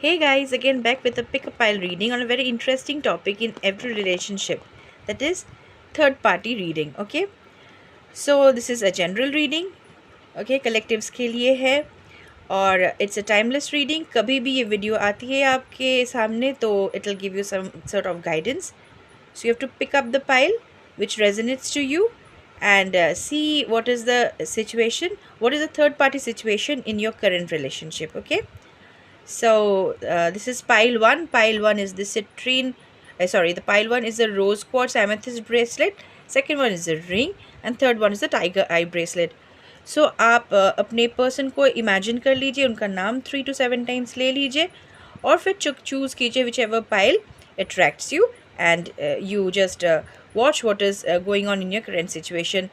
Hey guys, again back with a pick a pile reading on a very interesting topic in every relationship, that is third party reading. Okay, so this is a general reading. Okay, collectives के लिए है और it's a timeless reading. कभी भी ये video आती है आपके सामने तो it will give you some sort of guidance. So you have to pick up the pile which resonates to you and see what is the situation, what is the third party situation in your current relationship. Okay, so this is pile 1. Pile 1 is the citrine, the pile 1 is the rose quartz amethyst bracelet, second one is the ring, and third one is the tiger eye bracelet. So आप अपने person को imagine कर लीजिए, उनका नाम 3 to 7 times ले लीजिए और फिर चूज़ कीजिए which ever pile attracts you and you just watch what is going on in your current situation.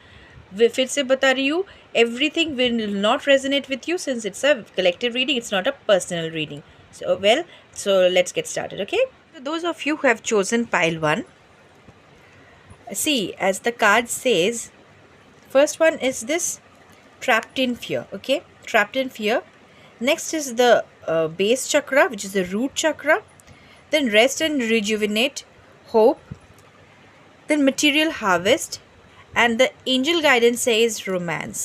फिर से बता रही हूँ, everything will not resonate with you since it's a collective reading, it's not a personal reading. So let's get started. Okay, so those of you who have chosen pile 1, see, as the card says, first one is this trapped in fear. Okay, trapped in fear. Next is the base chakra, which is the root chakra. Then rest and rejuvenate, hope. Then material harvest, and the angel guidance says romance.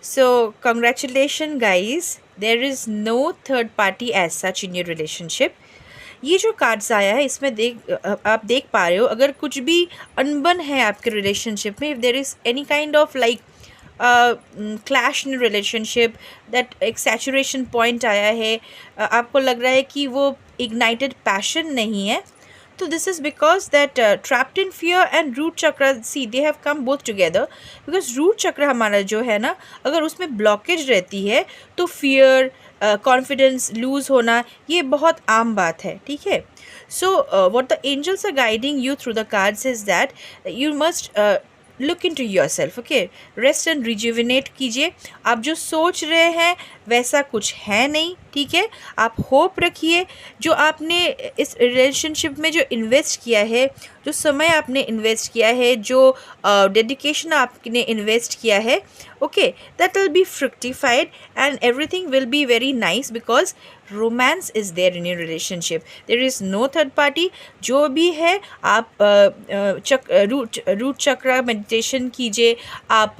So congratulations guys, there is no third party as such in your relationship. ये जो cards आया है इसमें आप देख पा रहे हो, अगर कुछ भी अनबन है आपके रिलेशनशिप में, if there is any kind of like clash in relationship, that एक सैचुरेशन पॉइंट आया है, आपको लग रहा है कि वो इग्नाइटेड पैशन नहीं है, तो this is because that trapped in fear and root chakra, see they have come both together. Because root chakra हमारा जो है ना, अगर उसमें ब्लॉकेज रहती है तो फियर, कॉन्फिडेंस लूज़ होना, ये बहुत आम बात है. ठीक है, so what the angels are guiding you through the cards is that you must look into yourself. Okay, rest and rejuvenate कीजिए. आप जो सोच रहे हैं वैसा कुछ है नहीं. ठीक है, आप होप रखिए. जो आपने इस रिलेशनशिप में जो इन्वेस्ट किया है, जो समय आपने इन्वेस्ट किया है, जो डेडिकेशन आपने इन्वेस्ट किया है, okay, that will be fructified and everything will be very nice because romance is there in your relationship. There is no third party. जो भी है आप रूट चक्र मेडिटेशन कीजिए, आप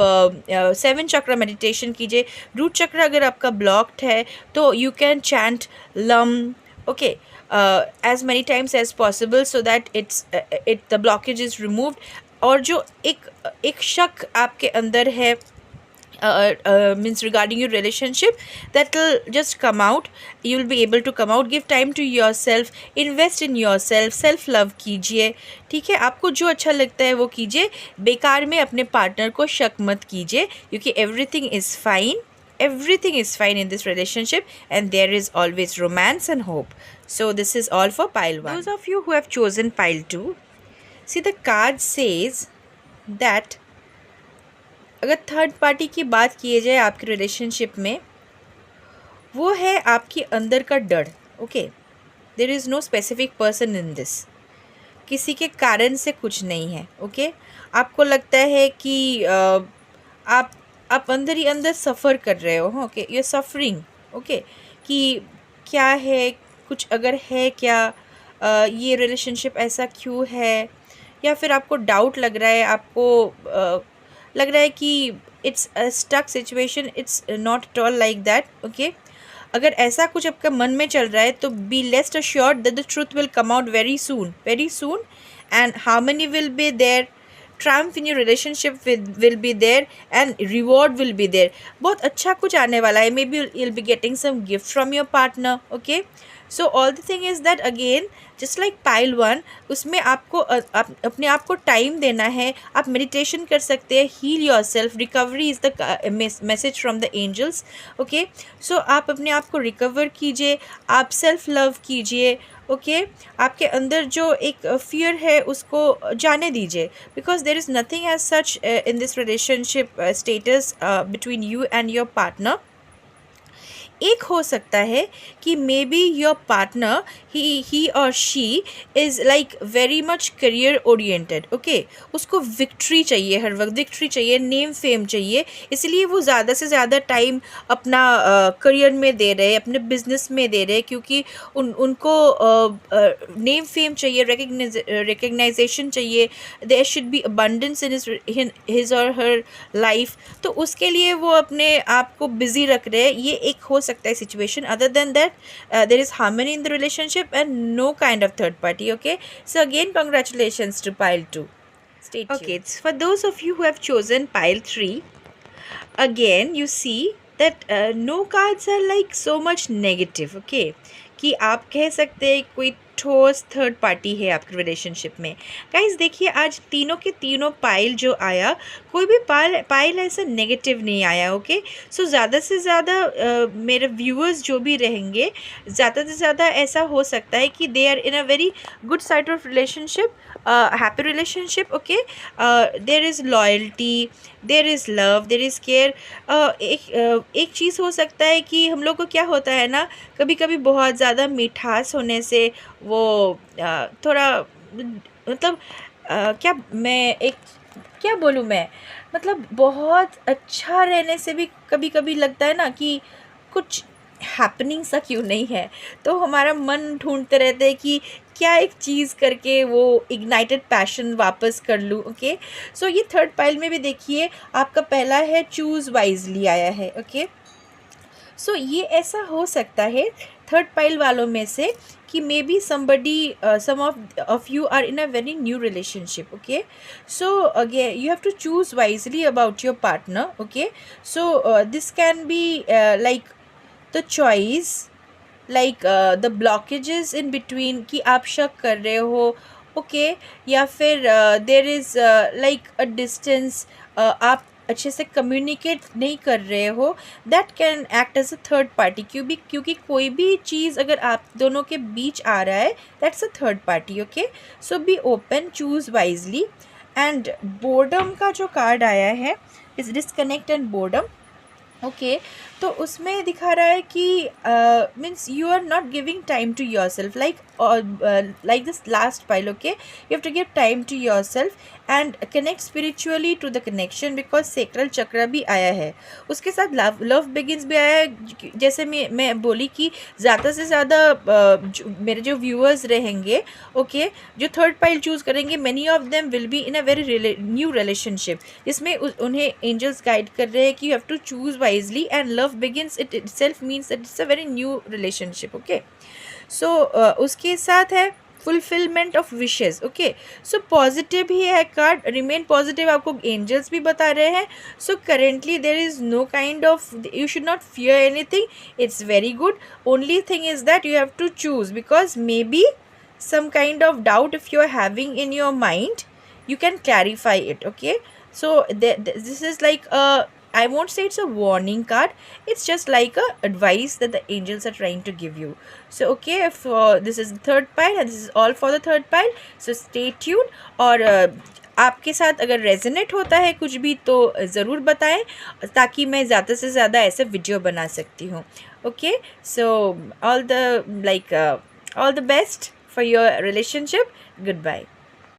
7 चक्र मेडिटेशन कीजिए. रूट चक्र अगर आपका ब्लॉक्ड है तो you can chant lum, okay, as many times as possible so that the blockage is removed. और जो एक शक आपके अंदर है means regarding your relationship, that will just come out. You will be able to come out. Give time to yourself, invest in yourself, self love कीजिए. ठीक है, आपको जो अच्छा लगता है वो कीजिए. बेकार में अपने पार्टनर को शक मत कीजिए, क्योंकि everything is fine in this relationship and there is always romance and hope. So this is all for pile 1. Those of you who have chosen pile 2, see the card says that अगर third party की बात की जाए आपके relationship में, वो है आपके अंदर का डर. Okay, there is no specific person in this. किसी के कारण से कुछ नहीं है. ओके, आपको लगता है कि आप अंदर ही अंदर सफ़र कर रहे हो. Okay, you are suffering. Okay, कि क्या है, कुछ अगर है क्या, ये रिलेशनशिप ऐसा क्यों है, या फिर आपको डाउट लग रहा है, आपको लग रहा है कि it's a stuck situation, it's not at all like that. Okay, अगर ऐसा कुछ आपका मन में चल रहा है तो be rest assured that the truth will come out very soon, and harmony will be there, triumph in your relationship will be there and reward will be there. बहुत अच्छा कुछ आने वाला है. May be you will be getting some gift from your partner. Okay, so all the thing is that again just like pile 1, उसमें आपको अपने आप को टाइम देना है. आप मेडिटेशन कर सकते हैं. Heal your self. Recovery is the message from the angels. Okay, so आप अपने आप को रिकवर कीजिए, आप सेल्फ लव कीजिए. ओके, आपके अंदर जो एक फियर है उसको जाने दीजिए, because there is nothing as such in this relationship status between you and your partner. एक हो सकता है कि मे बी योर पार्टनर ही और she is like very much career oriented, okay, उसको विक्ट्री चाहिए, हर वक्त विक्ट्री चाहिए, नेम फेम चाहिए, इसलिए वो ज़्यादा से ज़्यादा टाइम अपना करियर में दे रहे, अपने बिजनेस में दे रहे, क्योंकि उनको नेम फेम चाहिए, रिकग्नाइजेशन चाहिए, there should be abundance in his or her life, तो उसके लिए वो अपने आप को बिजी रख रहे हैं। ये एक हो सकता है situation. Other than that there is harmony in the relationship and no kind of third party. Okay, so again congratulations to pile 2. Stay tuned. Okay, it's for those of you who have chosen pile 3, again you see that no cards are like so much negative. Okay, कि आप कह सकते हैं कोई ठोस third party है आपके relationship में. गाइस देखिए, आज तीनों के तीनों पाइल जो आया, कोई भी पाइल ऐसा नेगेटिव नहीं आया. ओके, सो ज़्यादा से ज़्यादा मेरे व्यूअर्स जो भी रहेंगे, ज़्यादा से ज़्यादा ऐसा हो सकता है कि they are in a very good side of relationship, happy relationship. Okay, there is loyalty, there is love, there is care. एक चीज़ हो सकता है कि हम लोग को क्या होता है ना, कभी कभी बहुत ज़्यादा मिठास होने से वो थोड़ा मतलब क्या मैं एक क्या बोलूँ मैं, मतलब बहुत अच्छा रहने से भी कभी कभी लगता है ना कि कुछ हैपनिंग सा क्यों नहीं है, तो हमारा मन ढूंढते रहते हैं कि क्या एक चीज़ करके वो इग्नाइटेड पैशन वापस कर लूँ. ओके, सो ये थर्ड पाइल में भी देखिए, आपका पहला है चूज़ वाइजली आया है. ओके, सो ये ऐसा हो सकता है थर्ड पाइल वालों में से कि maybe somebody some of you are in a very new relationship. Okay, so again you have to choose wisely about your partner. Okay, so this can be like the choice, like the blockages in between कि आप शक कर रहे हो. Okay, या फिर there is like a distance, आप अच्छे से कम्युनिकेट नहीं कर रहे हो, that can act as a third party. क्योंकि कोई भी चीज़ अगर आप दोनों के बीच आ रहा है, that's a third party. Okay, so be open, choose wisely. And boredom का जो कार्ड आया है is disconnect and boredom. Okay, तो उसमें दिखा रहा है कि means you are not giving time to yourself, like this last pile. Okay, you have to give time to yourself and connect spiritually to the connection, because sacral chakra भी आया है, उसके साथ लव बिगिंस भी आया है. जैसे मैं बोली कि ज़्यादा से ज़्यादा मेरे जो व्यूअर्स रहेंगे, ओके, जो थर्ड पाइल चूज़ करेंगे, many of them will be in a very new relationship, जिसमें उन्हें एंजल्स गाइड कर रहे हैं कि you have to choose wisely and love begins, it itself means that it's a very new relationship. Okay, so उसके साथ है fulfillment of wishes. Okay, so positive ही है कार्ड, remain positive आपको angels भी बता रहे हैं. So currently there is no kind of, you should not fear anything, it's very good. Only thing is that you have to choose, because maybe some kind of doubt if you are having in your mind, you can clarify it. Okay, so this is like a, I won't say it's a warning card, it's just like a advice that the angels are trying to give you. So okay, if this is the third pile and this is all for the third pile, so stay tuned. और आपके साथ अगर resonate होता है कुछ भी तो ज़रूर बताएं, ताकि मैं ज़्यादा से ज़्यादा ऐसे वीडियो बना सकती हूँ. Okay, so all the best for your relationship. Goodbye.